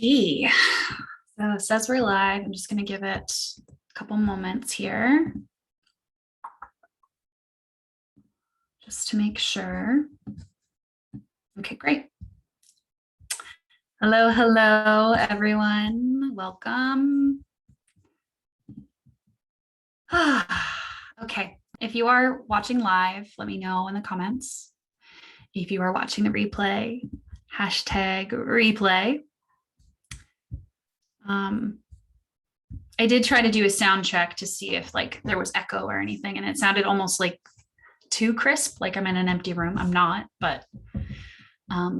Okay, so it says we're live. I'm just going to give it a couple moments here just to make sure. Okay, great. Hello, hello, everyone. Welcome. Okay, if you are watching live, let me know in the comments. If you are watching the replay, #replay. I did try to do a sound check to see if like there was echo or anything, and it sounded almost like too crisp, like I'm in an empty room. I'm not, but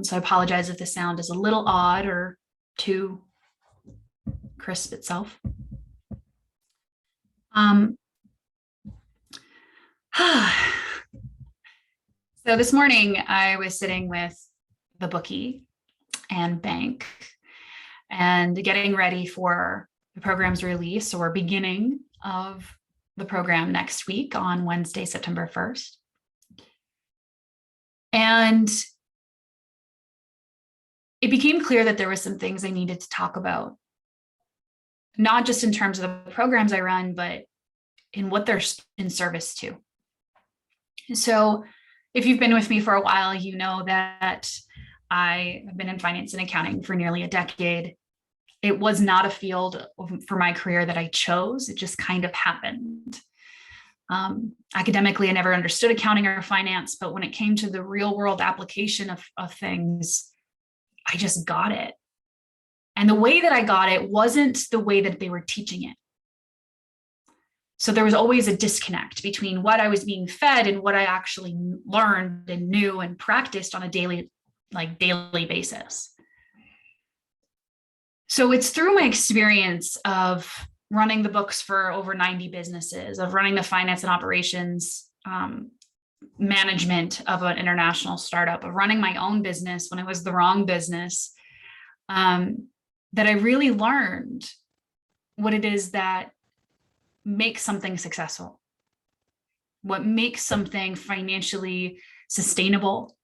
so I apologize if the sound is a little odd or too crisp itself. So this morning I was sitting with the Bookie and bank and getting ready for the program's release or beginning of the program next week on Wednesday, September 1st. And it became clear that there were some things I needed to talk about, not just in terms of the programs I run, but in what they're in service to. So if you've been with me for a while, you know that I have been in finance and accounting for nearly a decade. It was not a field for my career that I chose. It just kind of happened. Academically, I never understood accounting or finance, but when it came to the real world application of things, I just got it. And the way that I got it wasn't the way that they were teaching it. So there was always a disconnect between what I was being fed and what I actually learned and knew and practiced on a daily basis. So it's through my experience of running the books for over 90 businesses, of running the finance and operations management of an international startup, of running my own business when it was the wrong business, that I really learned what it is that makes something successful, what makes something financially sustainable,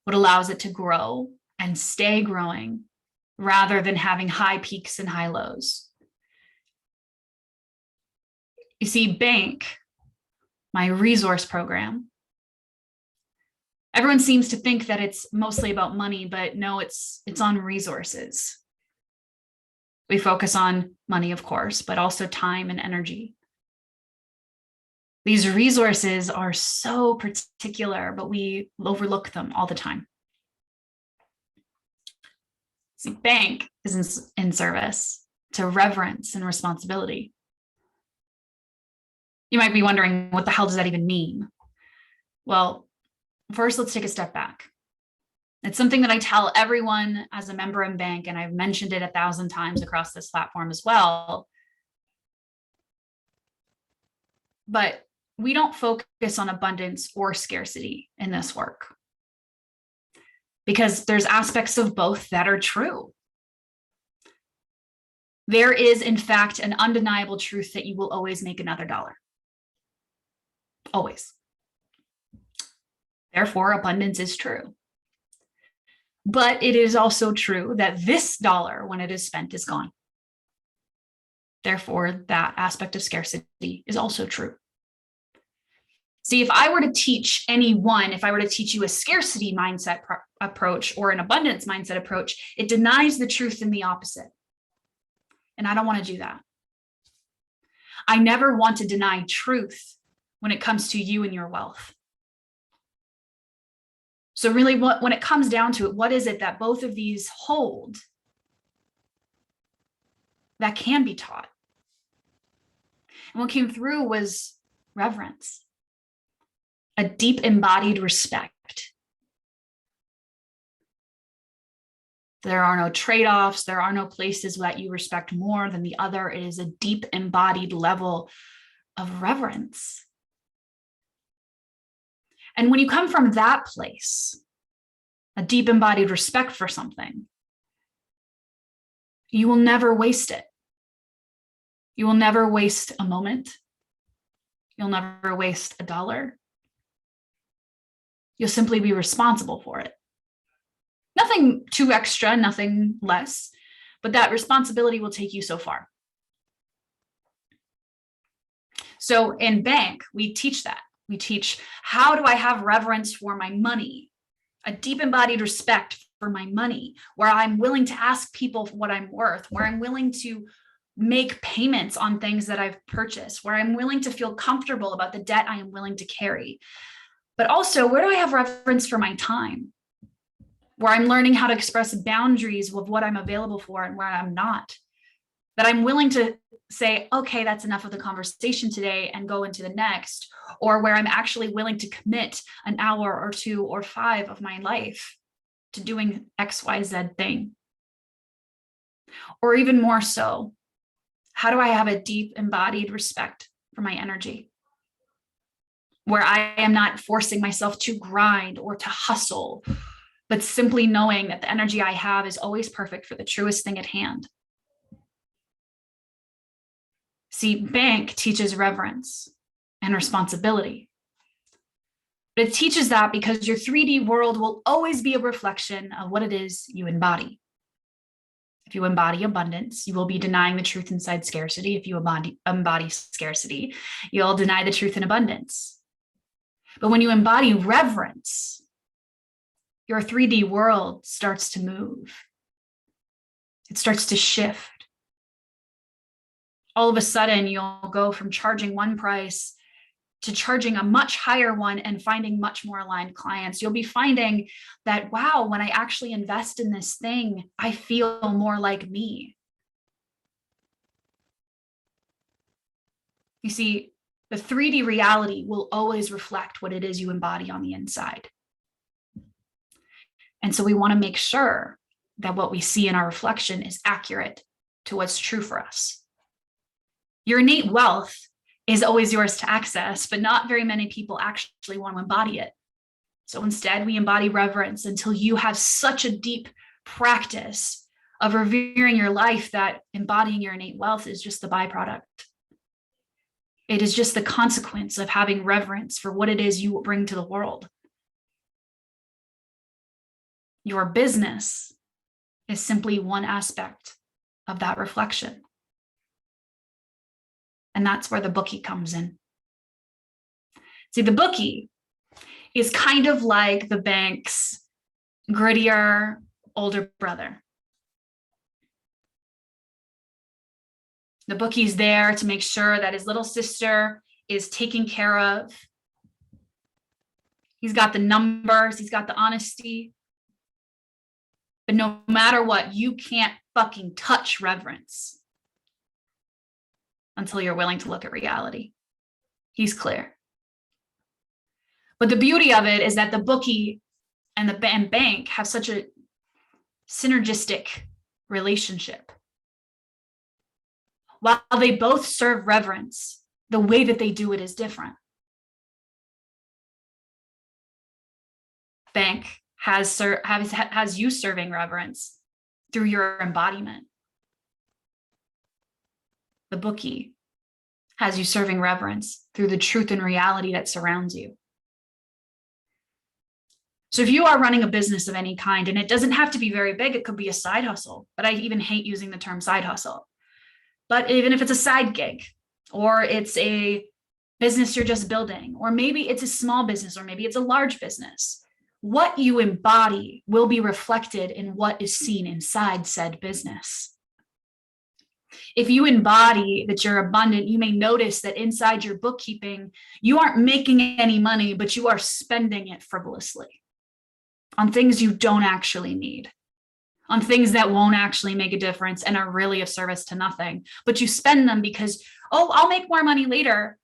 what allows it to grow and stay growing rather than having high peaks and high lows. You see, bank, my resource program, everyone seems to think that it's mostly about money, but no, it's on resources. We focus on money, of course, but also time and energy. These resources are so particular, but we overlook them all the time. See, bank is in service to reverence and responsibility. You might be wondering, what the hell does that even mean? Well, first, let's take a step back. It's something that I tell everyone as a member in bank, and I've mentioned it 1,000 times across this platform as well. But we don't focus on abundance or scarcity in this work, because there's aspects of both that are true. There is, in fact, an undeniable truth that you will always make another dollar. Always. Therefore, abundance is true. But it is also true that this dollar, when it is spent, is gone. Therefore, that aspect of scarcity is also true. See, if I were to teach anyone, if I were to teach you a scarcity mindset approach or an abundance mindset approach, it denies the truth in the opposite. And I don't want to do that. I never want to deny truth when it comes to you and your wealth. So really, when it comes down to it, what is it that both of these hold that can be taught? And what came through was reverence, a deep embodied respect. There are no trade-offs. There are no places that you respect more than the other. It is a deep embodied level of reverence. And when you come from that place, a deep embodied respect for something, you will never waste it. You will never waste a moment. You'll never waste a dollar. You'll simply be responsible for it. Nothing too extra, nothing less, but that responsibility will take you so far. So in bank, we teach that. We teach, how do I have reverence for my money? A deep embodied respect for my money, where I'm willing to ask people what I'm worth, where I'm willing to make payments on things that I've purchased, where I'm willing to feel comfortable about the debt I am willing to carry. But also, where do I have reverence for my time? Where I'm learning how to express boundaries of what I'm available for and where I'm not. That I'm willing to say, okay, that's enough of the conversation today and go into the next, or where I'm actually willing to commit an hour or 2 or 5 of my life to doing XYZ thing. Or even more so, how do I have a deep embodied respect for my energy? Where I am not forcing myself to grind or to hustle, but simply knowing that the energy I have is always perfect for the truest thing at hand. See, bank teaches reverence and responsibility. But it teaches that because your 3D world will always be a reflection of what it is you embody. If you embody abundance, you will be denying the truth inside scarcity. If you embody scarcity, you'll deny the truth in abundance. But when you embody reverence, your 3D world starts to move. It starts to shift. All of a sudden, you'll go from charging one price to charging a much higher one and finding much more aligned clients. You'll be finding that, wow, when I actually invest in this thing, I feel more like me. You see, the 3D reality will always reflect what it is you embody on the inside. And so we want to make sure that what we see in our reflection is accurate to what's true for us. Your innate wealth is always yours to access, but not very many people actually want to embody it. So instead, we embody reverence until you have such a deep practice of revering your life that embodying your innate wealth is just the byproduct. It is just the consequence of having reverence for what it is you bring to the world. Your business is simply one aspect of that reflection. And that's where the bookie comes in. See, the bookie is kind of like the bank's grittier older brother. The bookie's there to make sure that his little sister is taken care of. He's got the numbers, he's got the honesty. But no matter what, you can't fucking touch reverence until you're willing to look at reality. He's clear. But the beauty of it is that the bookie and the bank have such a synergistic relationship. While they both serve reverence, the way that they do it is different. Bank has you serving reverence through your embodiment. The bookie has you serving reverence through the truth and reality that surrounds you. So if you are running a business of any kind, and it doesn't have to be very big, it could be a side hustle, but I even hate using the term side hustle. But even if it's a side gig, or it's a business you're just building, or maybe it's a small business, or maybe it's a large business, what you embody will be reflected in what is seen inside said business. If you embody that you're abundant, you may notice that inside your bookkeeping, you aren't making any money, but you are spending it frivolously on things you don't actually need, on things that won't actually make a difference and are really of service to nothing. But you spend them because, oh, I'll make more money later.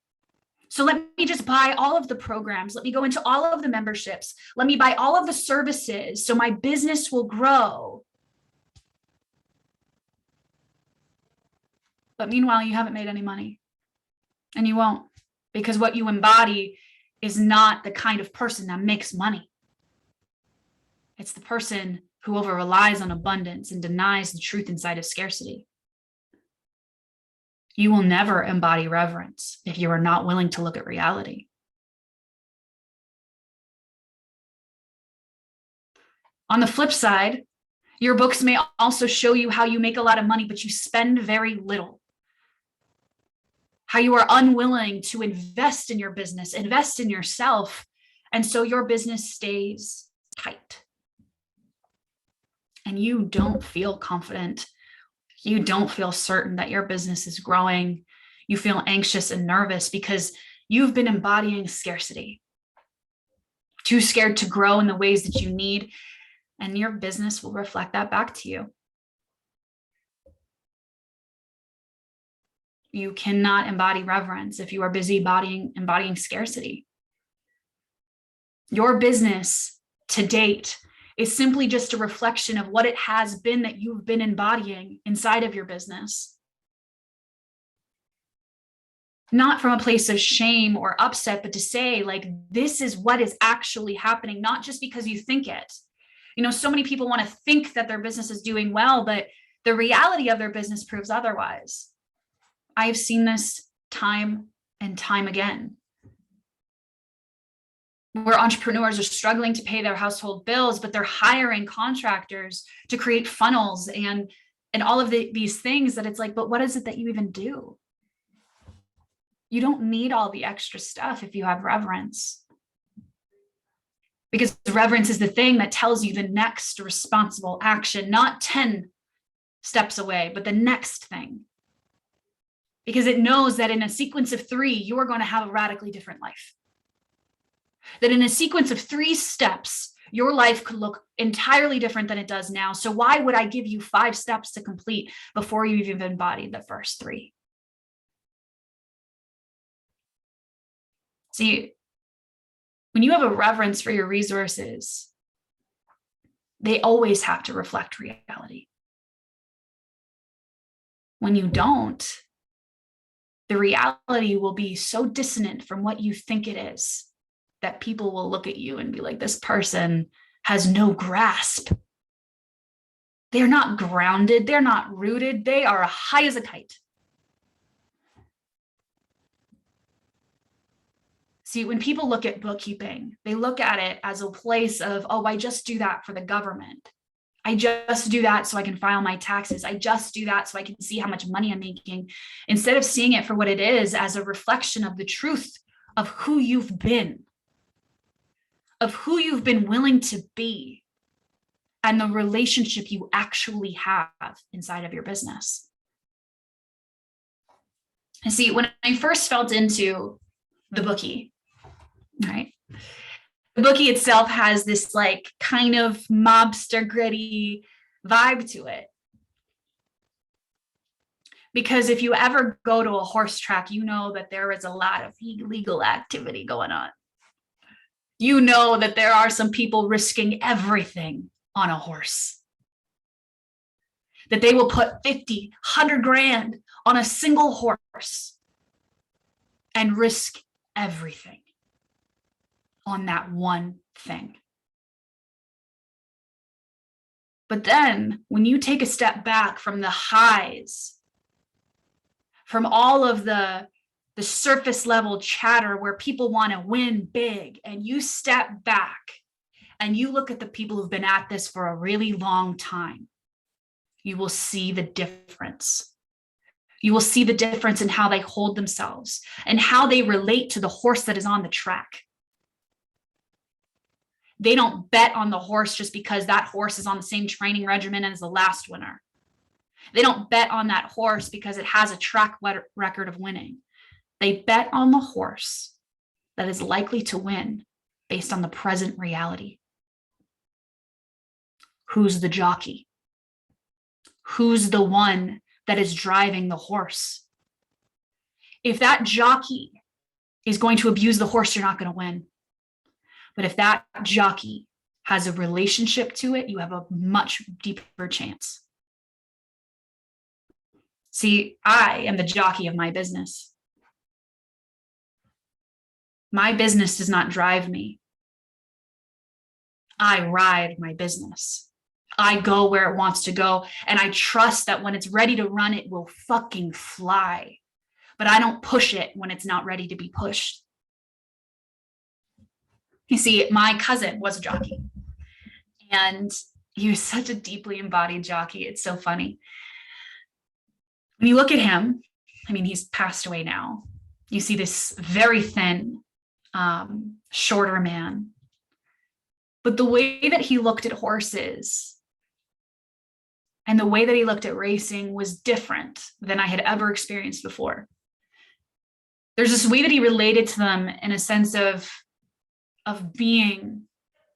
So let me just buy all of the programs. Let me go into all of the memberships. Let me buy all of the services so my business will grow. But meanwhile, you haven't made any money, and you won't, because what you embody is not the kind of person that makes money. It's the person who over relies on abundance and denies the truth inside of scarcity. You will never embody reverence if you are not willing to look at reality. On the flip side, your books may also show you how you make a lot of money, but you spend very little. How you are unwilling to invest in your business, invest in yourself, and so your business stays tight. And you don't feel confident. You don't feel certain that your business is growing. You feel anxious and nervous because you've been embodying scarcity. Too scared to grow in the ways that you need, and your business will reflect that back to you. You cannot embody reverence if you are busy embodying scarcity. Your business to date is simply just a reflection of what it has been that you've been embodying inside of your business. Not from a place of shame or upset, but to say, like, this is what is actually happening, not just because you think it. You know, so many people want to think that their business is doing well, but the reality of their business proves otherwise. I've seen this time and time again, where entrepreneurs are struggling to pay their household bills, but they're hiring contractors to create funnels and all of these things that it's like, but what is it that you even do? You don't need all the extra stuff if you have reverence. Because reverence is the thing that tells you the next responsible action, not 10 steps away, but the next thing. Because it knows that in a sequence of 3, you are going to have a radically different life. That in a sequence of 3 steps, your life could look entirely different than it does now. So why would I give you 5 steps to complete before you've even embodied the first 3? See, when you have a reverence for your resources, they always have to reflect reality. When you don't, the reality will be so dissonant from what you think it is that people will look at you and be like, this person has no grasp. They're not grounded. They're not rooted. They are high as a kite. See, when people look at bookkeeping, they look at it as a place of, oh, I just do that for the government. I just do that so I can file my taxes. I just do that so I can see how much money I'm making, instead of seeing it for what it is, as a reflection of the truth of who you've been, of who you've been willing to be, and the relationship you actually have inside of your business. And see, when I first felt into the Bookie, right? The Bookie itself has this like kind of mobster gritty vibe to it. Because if you ever go to a horse track, you know that there is a lot of illegal activity going on. You know that there are some people risking everything on a horse. That they will put 50, 100 grand on a single horse and risk everything on that one thing. But then when you take a step back from the highs, from all of the surface level chatter where people want to win big, and you step back and you look at the people who've been at this for a really long time, you will see the difference. You will see the difference in how they hold themselves and how they relate to the horse that is on the track. They don't bet on the horse just because that horse is on the same training regimen as the last winner. They don't bet on that horse because it has a track record of winning. They bet on the horse that is likely to win based on the present reality. Who's the jockey? Who's the one that is driving the horse? If that jockey is going to abuse the horse, you're not going to win. But if that jockey has a relationship to it, you have a much deeper chance. See, I am the jockey of my business. My business does not drive me. I ride my business. I go where it wants to go, and I trust that when it's ready to run, it will fucking fly. But I don't push it when it's not ready to be pushed. You see, my cousin was a jockey, and he was such a deeply embodied jockey. It's so funny. When you look at him, I mean, he's passed away now. You see this very thin, shorter man. But the way that he looked at horses and the way that he looked at racing was different than I had ever experienced before. There's this way that he related to them in a sense of being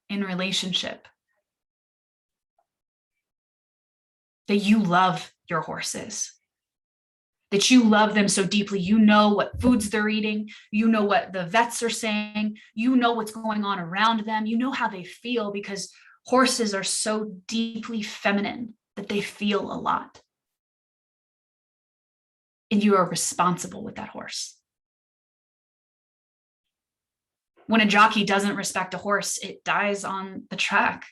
in relationship. That you love your horses. That you love them so deeply. You know what foods they're eating. You know what the vets are saying. You know what's going on around them. You know how they feel, because horses are so deeply feminine that they feel a lot. And you are responsible with that horse. When a jockey doesn't respect a horse, it dies on the track.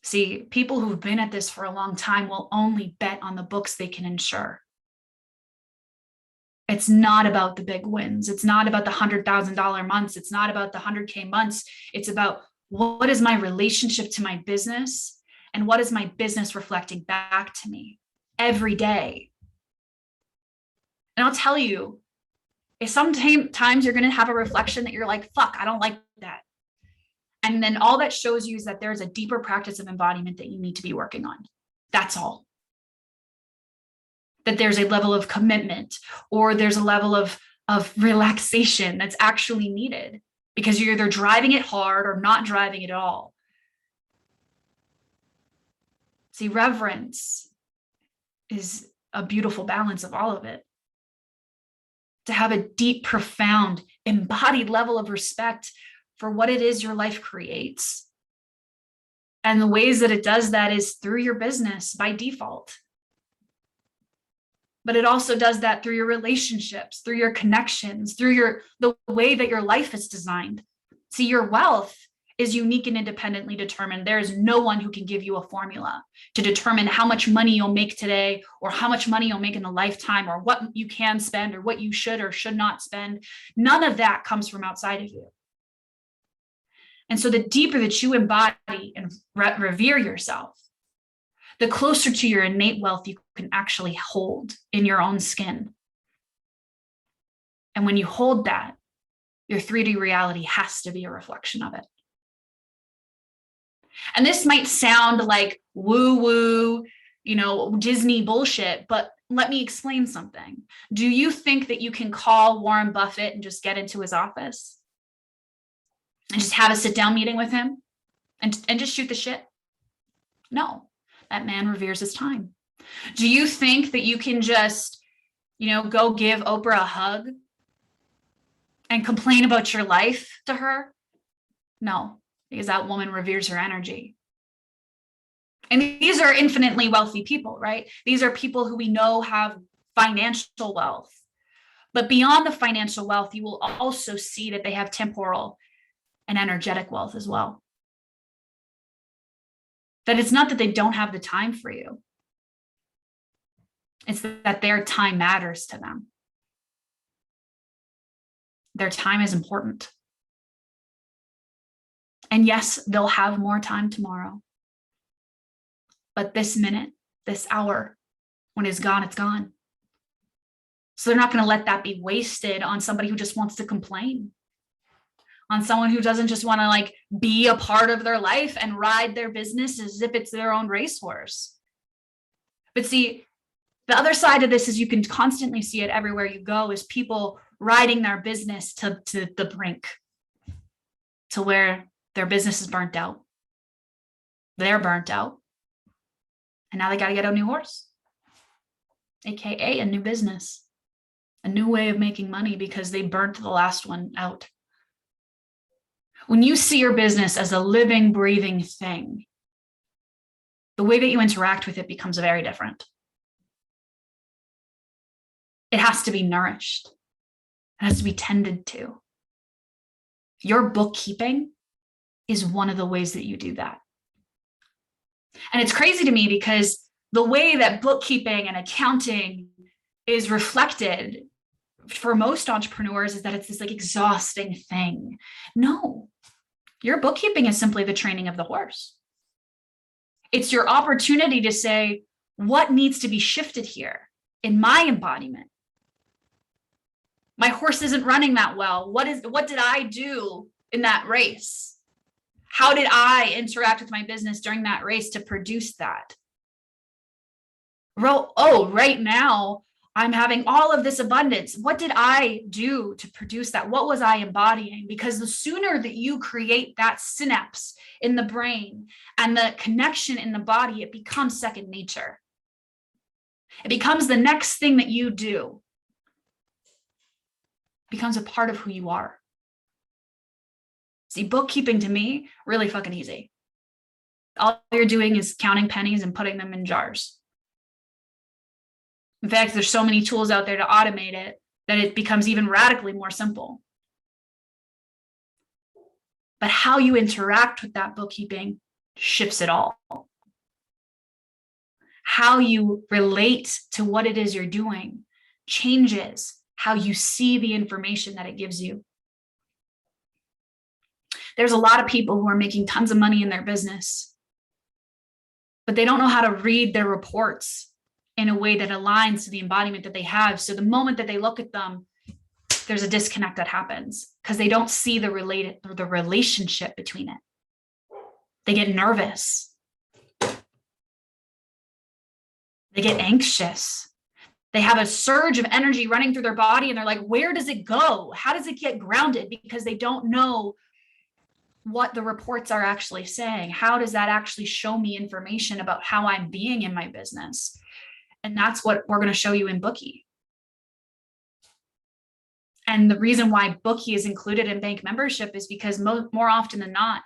See, people who've been at this for a long time will only bet on the books they can insure. It's not about the big wins. It's not about the $100,000 months. It's not about the 100K months. It's about, what is my relationship to my business, and what is my business reflecting back to me every day? And I'll tell you, if sometimes you're going to have a reflection that you're like, fuck, I don't like that. And then all that shows you is that there's a deeper practice of embodiment that you need to be working on. That's all. That there's a level of commitment, or there's a level of relaxation that's actually needed, because you're either driving it hard or not driving it at all. See, reverence is a beautiful balance of all of it. To have a deep, profound, embodied level of respect for what it is your life creates. And the ways that it does that is through your business by default. But it also does that through your relationships, through your connections, through the way that your life is designed. See, your wealth is unique and independently determined. There is no one who can give you a formula to determine how much money you'll make today, or how much money you'll make in a lifetime, or what you can spend, or what you should or should not spend. None of that comes from outside of you. And so the deeper that you embody and revere yourself, the closer to your innate wealth you can actually hold in your own skin. And when you hold that, your 3D reality has to be a reflection of it. And this might sound like woo-woo, Disney bullshit, but let me explain something. Do you think that you can call Warren Buffett and just get into his office and just have a sit-down meeting with him and just shoot the shit? No, that man reveres his time. Do you think that you can just, go give Oprah a hug and complain about your life to her? No, because that woman reveres her energy. And these are infinitely wealthy people, right? These are people who we know have financial wealth. But beyond the financial wealth, you will also see that they have temporal and energetic wealth as well. That it's not that they don't have the time for you. It's that their time matters to them. Their time is important. And yes, they'll have more time tomorrow. But this minute, this hour, when it's gone, it's gone. So they're not going to let that be wasted on somebody who just wants to complain, on someone who doesn't just want to like be a part of their life and ride their business as if it's their own racehorse. But see, the other side of this is you can constantly see it everywhere you go is people riding their business to the brink, to where their business is burnt out. They're burnt out. And now they got to get a new horse, AKA a new business, a new way of making money because they burnt the last one out. When you see your business as a living, breathing thing, the way that you interact with it becomes very different. It has to be nourished. It has to be tended to. Your bookkeeping is one of the ways that you do that. And it's crazy to me because the way that bookkeeping and accounting is reflected for most entrepreneurs is that it's this like exhausting thing. No, your bookkeeping is simply the training of the horse. It's your opportunity to say, what needs to be shifted here in my embodiment? My horse isn't running that well. What did I do in that race? How did I interact with my business during that race to produce that? Right now, I'm having all of this abundance. What did I do to produce that? What was I embodying? Because the sooner that you create that synapse in the brain and the connection in the body, it becomes second nature. It becomes the next thing that you do. It becomes a part of who you are. See, bookkeeping to me, really fucking easy. All you're doing is counting pennies and putting them in jars. In fact, there's so many tools out there to automate it that it becomes even radically more simple. But how you interact with that bookkeeping shifts it all. How you relate to what it is you're doing changes how you see the information that it gives you. There's a lot of people who are making tons of money in their business, but they don't know how to read their reports in a way that aligns to the embodiment that they have. So the moment that they look at them, there's a disconnect that happens because they don't see the relationship between it. They get nervous. They get anxious. They have a surge of energy running through their body and they're like, where does it go? How does it get grounded? Because they don't know what the reports are actually saying. How does that actually show me information about how I'm being in my business? And that's what we're going to show you in Bookie. And the reason why Bookie is included in bank membership is because more often than not,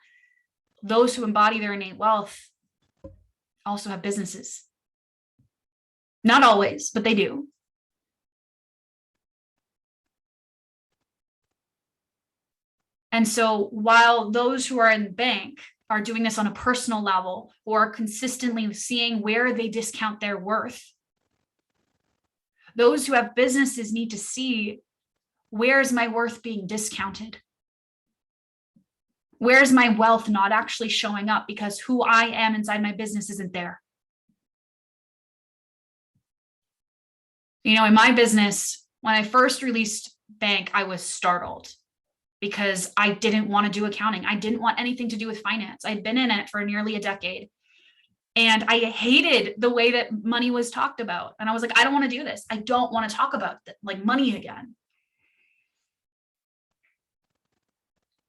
those who embody their innate wealth also have businesses. Not always, but they do. And so while those who are in the bank are doing this on a personal level or consistently seeing where they discount their worth, those who have businesses need to see, where's my worth being discounted? Where's my wealth not actually showing up because who I am inside my business isn't there? You know, in my business, when I first released bank, I was startled because I didn't want to do accounting. I didn't want anything to do with finance. I'd been in it for nearly a decade. And I hated the way that money was talked about. And I was like, I don't want to do this. I don't want to talk about like money again.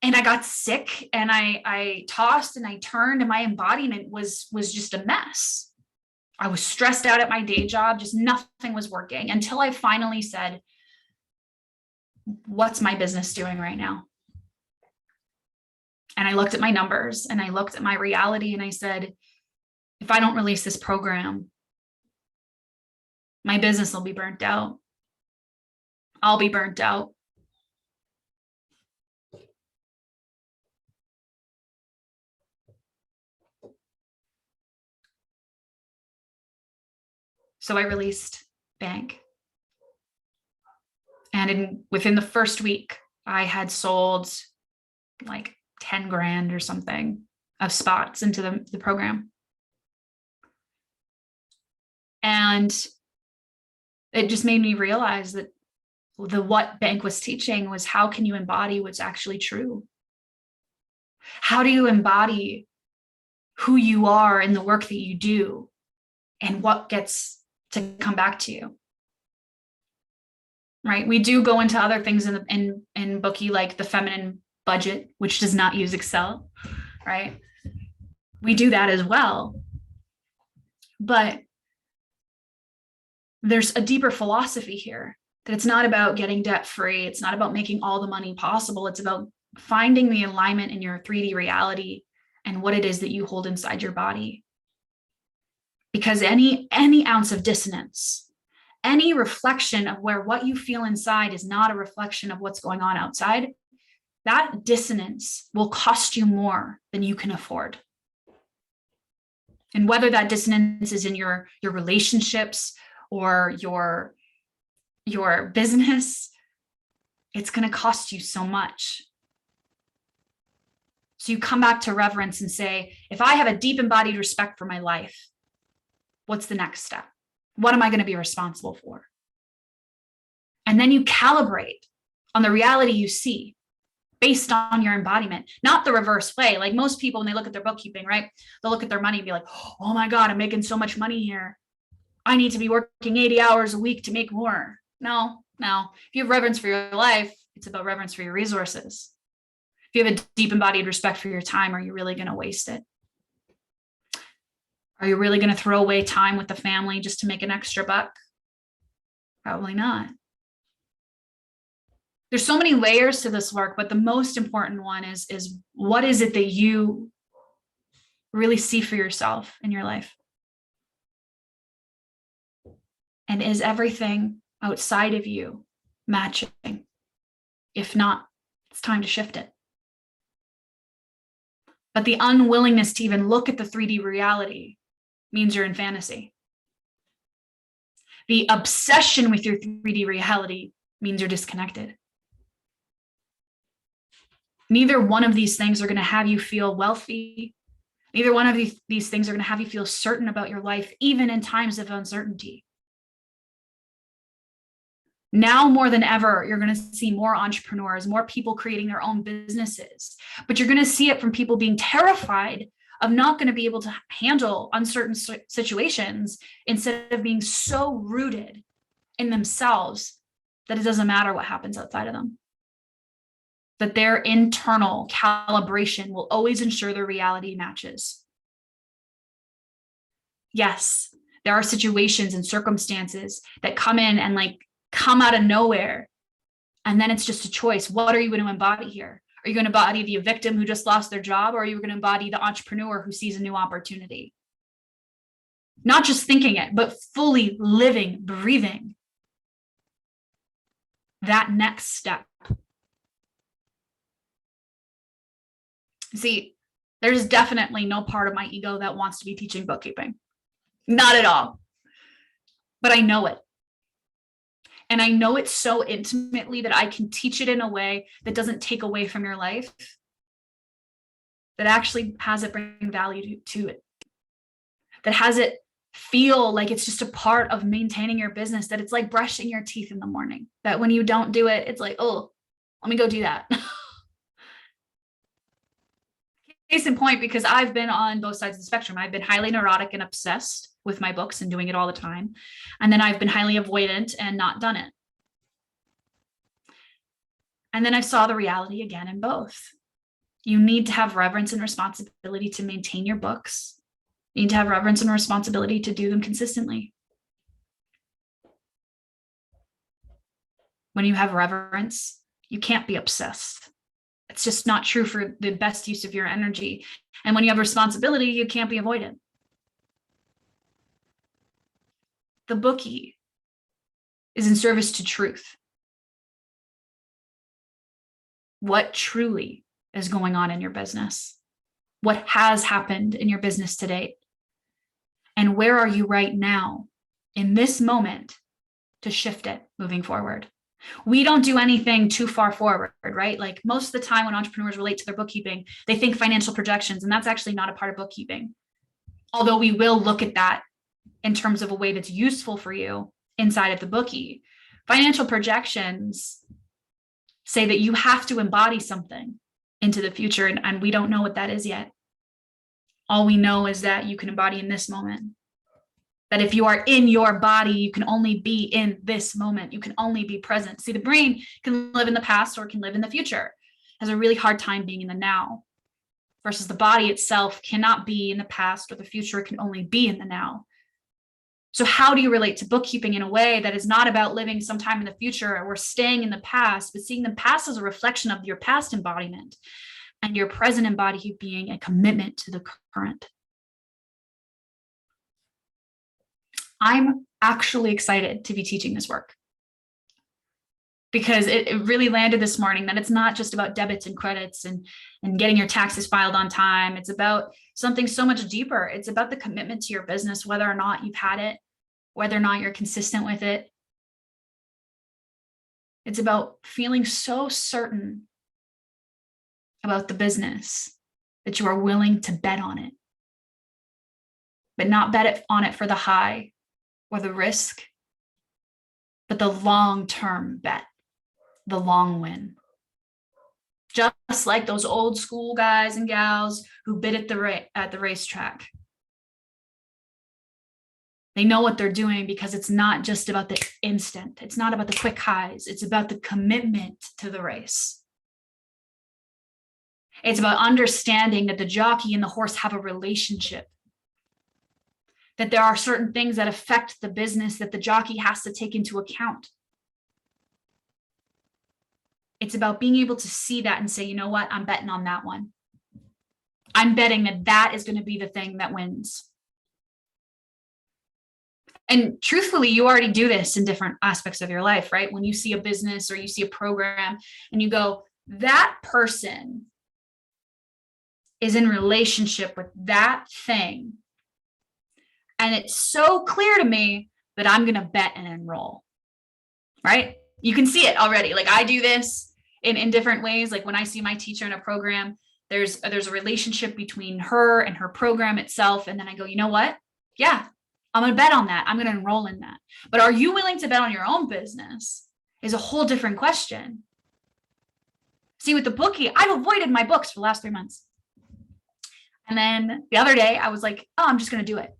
And I got sick and I tossed and I turned and my embodiment was just a mess. I was stressed out at my day job, just nothing was working until I finally said, what's my business doing right now? And I looked at my numbers and I looked at my reality and I said, if I don't release this program, my business will be burnt out. I'll be burnt out. So I released bank. And within the first week, I had sold like 10 grand or something of spots into the program. And it just made me realize that what bank was teaching was how can you embody what's actually true? How do you embody who you are in the work that you do and what gets to come back to you? Right? We do go into other things in Bookie, like the feminine budget, which does not use Excel, right? We do that as well. But there's a deeper philosophy here, that it's not about getting debt free. It's not about making all the money possible. It's about finding the alignment in your 3D reality and what it is that you hold inside your body. Because any ounce of dissonance, any reflection of where what you feel inside is not a reflection of what's going on outside, that dissonance will cost you more than you can afford. And whether that dissonance is in your relationships or your business, it's going to cost you so much. So you come back to reverence and say, if I have a deep embodied respect for my life, what's the next step? What am I going to be responsible for? And then you calibrate on the reality you see based on your embodiment, not the reverse way. Like most people, when they look at their bookkeeping, right? They'll look at their money and be like, oh my God, I'm making so much money here. I need to be working 80 hours a week to make more. No. If you have reverence for your life, it's about reverence for your resources. If you have a deep embodied respect for your time, are you really going to waste it? Are you really going to throw away time with the family just to make an extra buck? Probably not. There's so many layers to this work, but the most important one is what is it that you really see for yourself in your life? And is everything outside of you matching? If not, it's time to shift it. But the unwillingness to even look at the 3D reality means you're in fantasy. The obsession with your 3D reality means you're disconnected. Neither one of these things are going to have you feel wealthy. Neither one of these things are going to have you feel certain about your life, even in times of uncertainty. Now more than ever, you're going to see more entrepreneurs, more people creating their own businesses, but you're going to see it from people being terrified of not going to be able to handle uncertain situations, instead of being so rooted in themselves that it doesn't matter what happens outside of them. That their internal calibration will always ensure their reality matches. Yes, there are situations and circumstances that come in and come out of nowhere. And then it's just a choice. What are you going to embody here? Are you going to embody the victim who just lost their job, or are you going to embody the entrepreneur who sees a new opportunity? Not just thinking it, but fully living, breathing that next step. See, there's definitely no part of my ego that wants to be teaching bookkeeping. Not at all. But I know it. And I know it so intimately that I can teach it in a way that doesn't take away from your life, that actually has it bring value to it, that has it feel like it's just a part of maintaining your business, that it's like brushing your teeth in the morning, that when you don't do it, it's like, oh, let me go do that. Case in point, because I've been on both sides of the spectrum. I've been highly neurotic and obsessed with my books and doing it all the time. And then I've been highly avoidant and not done it. And then I saw the reality again in both. You need to have reverence and responsibility to maintain your books. You need to have reverence and responsibility to do them consistently. When you have reverence, you can't be obsessed. It's just not true for the best use of your energy. And when you have responsibility, you can't be avoidant. The Bookie is in service to truth. What truly is going on in your business? What has happened in your business to date? And where are you right now in this moment to shift it moving forward? We don't do anything too far forward, right? Like most of the time when entrepreneurs relate to their bookkeeping, they think financial projections, and that's actually not a part of bookkeeping. Although we will look at that in terms of a way that's useful for you inside of the Bookie. Financial projections say that you have to embody something into the future. And we don't know what that is yet. All we know is that you can embody in this moment. That if you are in your body, you can only be in this moment. You can only be present. See, the brain can live in the past or can live in the future. It has a really hard time being in the now. Versus the body itself cannot be in the past or the future. It can only be in the now. So how do you relate to bookkeeping in a way that is not about living sometime in the future or staying in the past, but seeing the past as a reflection of your past embodiment and your present embodied being a commitment to the current? I'm actually excited to be teaching this work because it really landed this morning that it's not just about debits and credits and getting your taxes filed on time. It's about something so much deeper. It's about the commitment to your business, whether or not you've had it, whether or not you're consistent with it. It's about feeling so certain about the business that you are willing to bet on it, but not bet on it for the high or the risk, but the long-term bet, the long win. Just like those old school guys and gals who bid at the racetrack. They know what they're doing because it's not just about the instant. It's not about the quick highs. It's about the commitment to the race. It's about understanding that the jockey and the horse have a relationship. That there are certain things that affect the business that the jockey has to take into account. It's about being able to see that and say, you know what, I'm betting on that one. I'm betting that that is going to be the thing that wins. And truthfully, you already do this in different aspects of your life, right? When you see a business or you see a program and you go, that person is in relationship with that thing. And it's so clear to me that I'm going to bet and enroll, right? You can see it already. Like I do this in different ways. Like when I see my teacher in a program, there's a relationship between her and her program itself. And then I go, you know what? Yeah, I'm going to bet on that. I'm going to enroll in that. But are you willing to bet on your own business is a whole different question. See, with the bookie, I've avoided my books for the last 3 months. And then the other day I was like, oh, I'm just going to do it.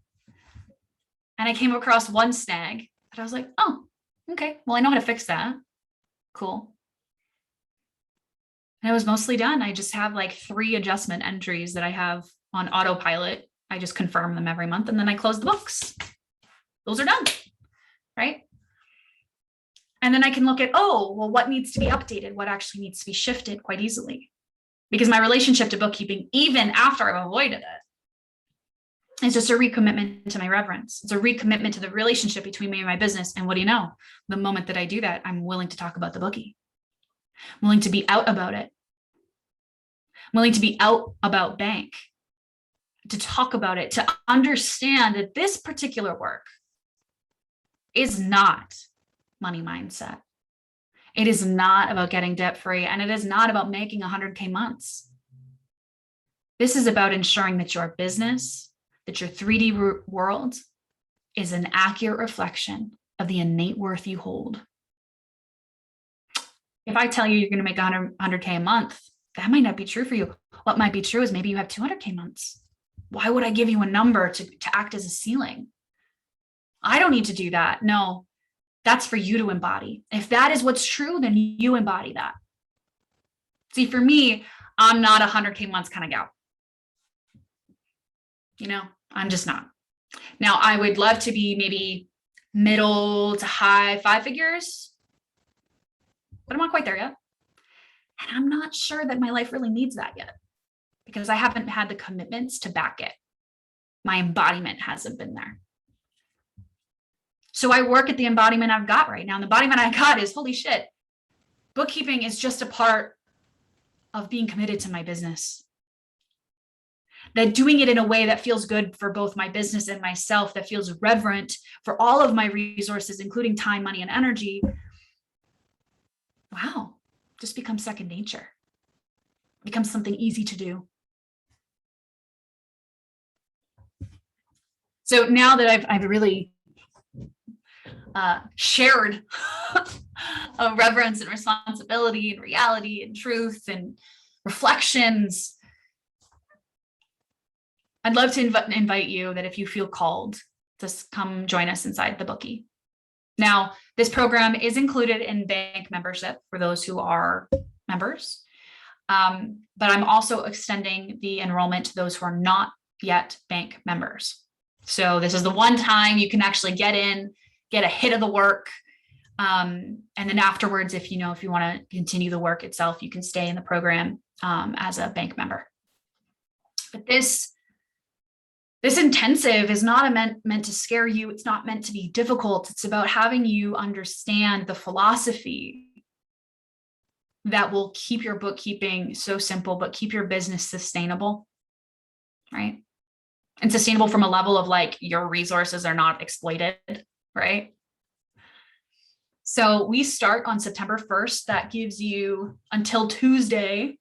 And I came across one snag that I was like, oh, okay, well, I know how to fix that. Cool. And it was mostly done. I just have like 3 adjustment entries that I have on autopilot. I just confirm them every month and then I close the books. Those are done, right? And then I can look at, oh, well, what needs to be updated? What actually needs to be shifted quite easily? Because my relationship to bookkeeping, even after I've avoided it, it's just a recommitment to my reverence. It's a recommitment to the relationship between me and my business. And what do you know? The moment that I do that, I'm willing to talk about the bookie. I'm willing to be out about it. I'm willing to be out about bank, to talk about it, to understand that this particular work is not money mindset. It is not about getting debt free, and it is not about making 100K months. This is about ensuring that your business, that your 3D world is an accurate reflection of the innate worth you hold. If I tell you you're going to make 100K a month, that might not be true for you. What might be true is maybe you have 200K months. Why would I give you a number to act as a ceiling? I don't need to do that. No, that's for you to embody. If that is what's true, then you embody that. See, for me, I'm not a 100K months kind of gal. You know, I'm just not. Now, I would love to be maybe middle to high 5 figures, but I'm not quite there yet. And I'm not sure that my life really needs that yet because I haven't had the commitments to back it. My embodiment hasn't been there. So I work at the embodiment I've got right now. And the embodiment I got is, holy shit, bookkeeping is just a part of being committed to my business. That doing it in a way that feels good for both my business and myself, that feels reverent for all of my resources, including time, money, and energy. Wow, just becomes second nature. It becomes something easy to do. So now that I've really shared reverence and responsibility and reality and truth and reflections. I'd love to invite you that if you feel called, just come join us inside the Bookie. Now, this program is included in bank membership for those who are members, but I'm also extending the enrollment to those who are not yet bank members. So this is the one time you can actually get in, get a hit of the work, and then afterwards, if you want to continue the work itself, you can stay in the program as a bank member. But this intensive is not meant to scare you. It's not meant to be difficult. It's about having you understand the philosophy that will keep your bookkeeping so simple, but keep your business sustainable, right? And sustainable from a level of like your resources are not exploited, right? So we start on September 1st. That gives you until Tuesday.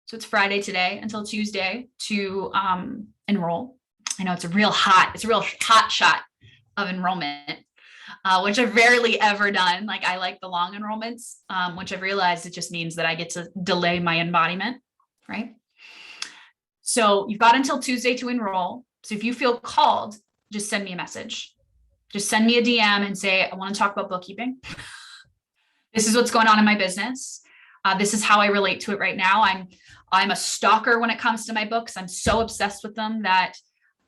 So it's Friday today until Tuesday to enroll. I know it's a real hot shot of enrollment, which I've rarely ever done. Like I like the long enrollments, which I've realized it just means that I get to delay my embodiment, right? So you've got until Tuesday to enroll. So if you feel called, just send me a message. Just send me a DM and say, I want to talk about bookkeeping. This is what's going on in my business. This is how I relate to it right now. I'm a stalker when it comes to my books. I'm so obsessed with them that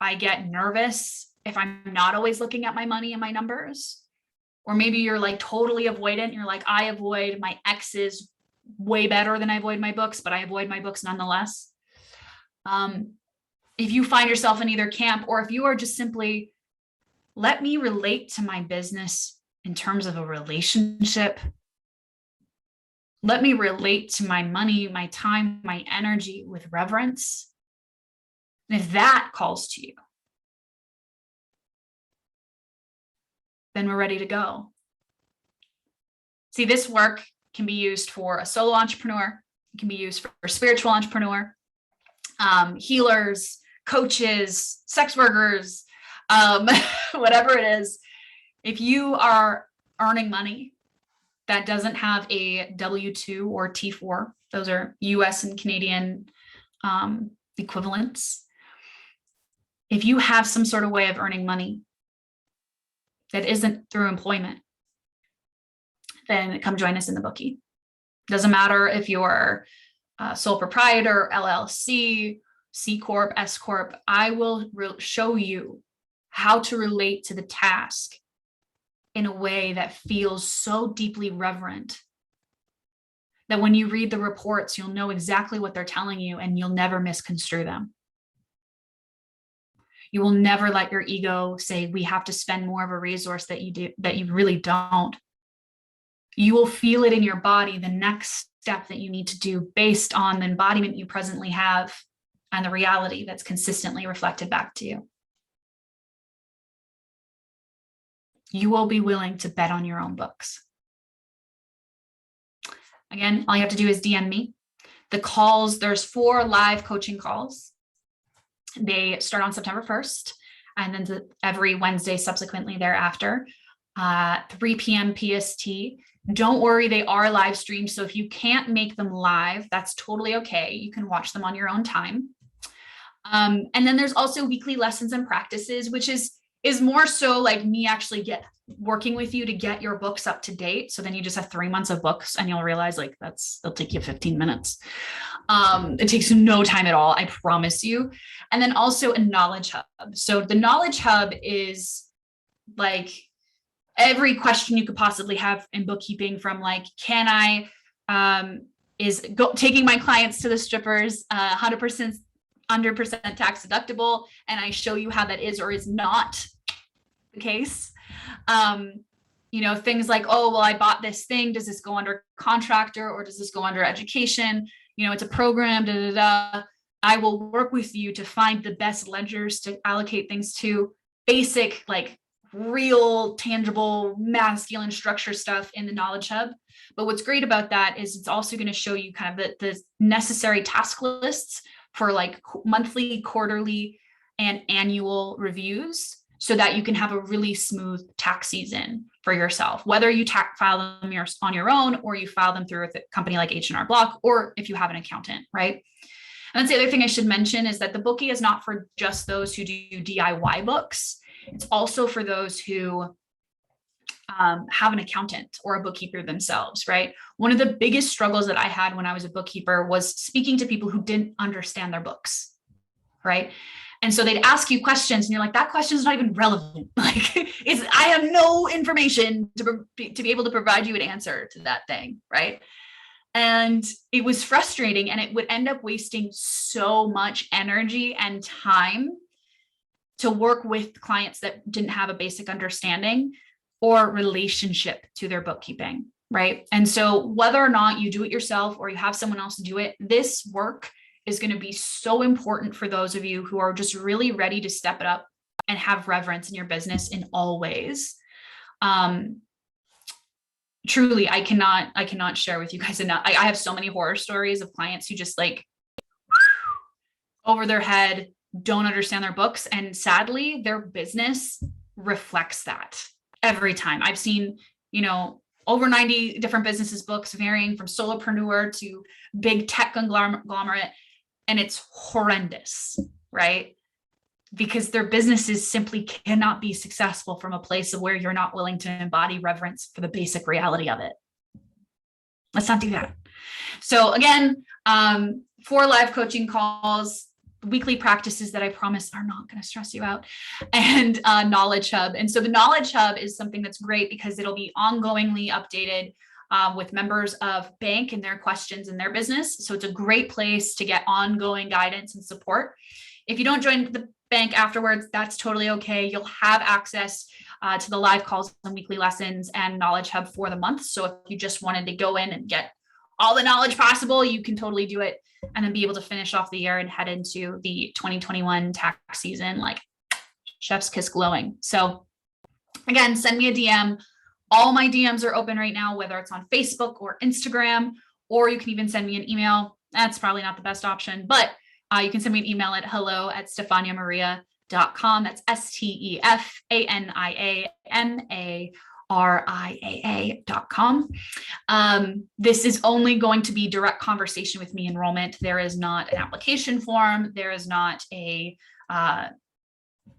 I get nervous if I'm not always looking at my money and my numbers. Or maybe you're like totally avoidant. You're like, I avoid my exes way better than I avoid my books, but I avoid my books nonetheless. If you find yourself in either camp, or if you are just simply, let me relate to my business in terms of a relationship. Let me relate to my money, my time, my energy with reverence. And if that calls to you, then we're ready to go. See, this work can be used for a solo entrepreneur. It can be used for a spiritual entrepreneur, healers, coaches, sex workers, whatever it is. If you are earning money that doesn't have a W-2 or T4, those are US and Canadian equivalents. If you have some sort of way of earning money that isn't through employment, then come join us in the Bookie. Doesn't matter if you're a sole proprietor, LLC, C Corp, S Corp. I will show you how to relate to the task in a way that feels so deeply reverent that when you read the reports, you'll know exactly what they're telling you and you'll never misconstrue them. You will never let your ego say, we have to spend more of a resource that you really don't. You will feel it in your body, the next step that you need to do based on the embodiment you presently have and the reality that's consistently reflected back to you. You will be willing to bet on your own books. Again, all you have to do is DM me. The calls, there's 4 live coaching calls. They start on September 1st, and then every Wednesday subsequently thereafter, 3 p.m. PST. Don't worry, they are live streamed. So if you can't make them live, that's totally okay. You can watch them on your own time. And then there's also weekly lessons and practices, which is more so like me actually working with you to get your books up to date. So then you just have 3 months of books and you'll realize like it'll take you 15 minutes. It takes no time at all, I promise you. And then also a knowledge hub. So the knowledge hub is like every question you could possibly have in bookkeeping, from like, can I, taking my clients to the strippers, 100% tax deductible, and I show you how that is or is not the case. Things like, oh, well, I bought this thing. Does this go under contractor or does this go under education? It's a program, I will work with you to find the best ledgers to allocate things to. Basic, like real, tangible, masculine structure stuff in the Knowledge Hub. But what's great about that is it's also going to show you kind of the necessary task lists for like monthly, quarterly, and annual reviews. so that you can have a really smooth tax season for yourself, whether you file them on your own or you file them through a company like H&R Block, or if you have an accountant, right? And that's the other thing I should mention, is that the Bookie is not for just those who do DIY books. It's also for those who have an accountant or a bookkeeper themselves, right? One of the biggest struggles that I had when I was a bookkeeper was speaking to people who didn't understand their books, right? And so they'd ask you questions and you're like, that question is not even relevant. Like, I have no information to be able to provide you an answer to that thing, right? And it was frustrating, and it would end up wasting so much energy and time to work with clients that didn't have a basic understanding or relationship to their bookkeeping, right? And so whether or not you do it yourself or you have someone else do it, this work is going to be so important for those of you who are just really ready to step it up and have reverence in your business in all ways. Truly, I cannot share with you guys enough. I have so many horror stories of clients who just like over their head, don't understand their books. And sadly, their business reflects that every time. I've seen, over 90 different businesses books, varying from solopreneur to big tech conglomerate. And it's horrendous, right? Because their businesses simply cannot be successful from a place of where you're not willing to embody reverence for the basic reality of it. Let's not do that. So again, 4 live coaching calls, weekly practices that I promise are not going to stress you out, and Knowledge Hub. And so the Knowledge Hub is something that's great because it'll be ongoingly updated with members of bank and their questions in their business. So it's a great place to get ongoing guidance and support. If you don't join the bank afterwards, that's totally okay. You'll have access to the live calls and weekly lessons and Knowledge Hub for the month. So if you just wanted to go in and get all the knowledge possible, you can totally do it, and then be able to finish off the year and head into the 2021 tax season like chef's kiss glowing. So again, send me a DM. All my DMs are open right now, whether it's on Facebook or Instagram, or you can even send me an email. That's probably not the best option, but you can send me an email at hello@stefaniamaria.com. That's STEFANIAMARIAA.com. This is only going to be direct conversation with me enrollment. There is not an application form. There is not a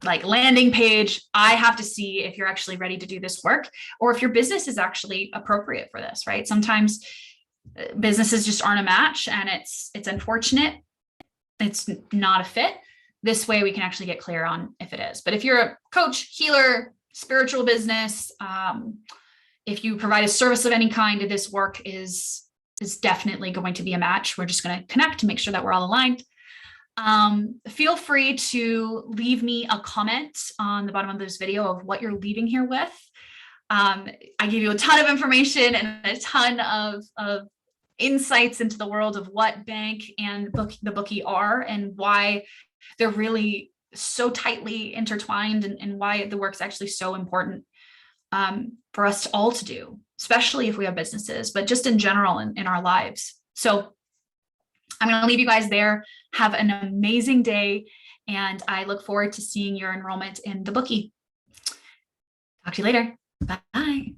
landing page. I have to see if you're actually ready to do this work, or if your business is actually appropriate for this, right? Sometimes businesses just aren't a match, and it's unfortunate. It's not a fit. This way we can actually get clear on if it is. But if you're a coach, healer, spiritual business, if you provide a service of any kind, this work is definitely going to be a match. We're just going to connect to make sure that we're all aligned. Feel free to leave me a comment on the bottom of this video of what you're leaving here with. I give you a ton of information and a ton of insights into the world of what bank and the Bookie are, and why they're really so tightly intertwined, and why the work's actually so important for us all to do, especially if we have businesses, but just in general in our lives. So I'm going to leave you guys there. Have an amazing day, and I look forward to seeing your enrollment in the Bookie. Talk to you later. Bye.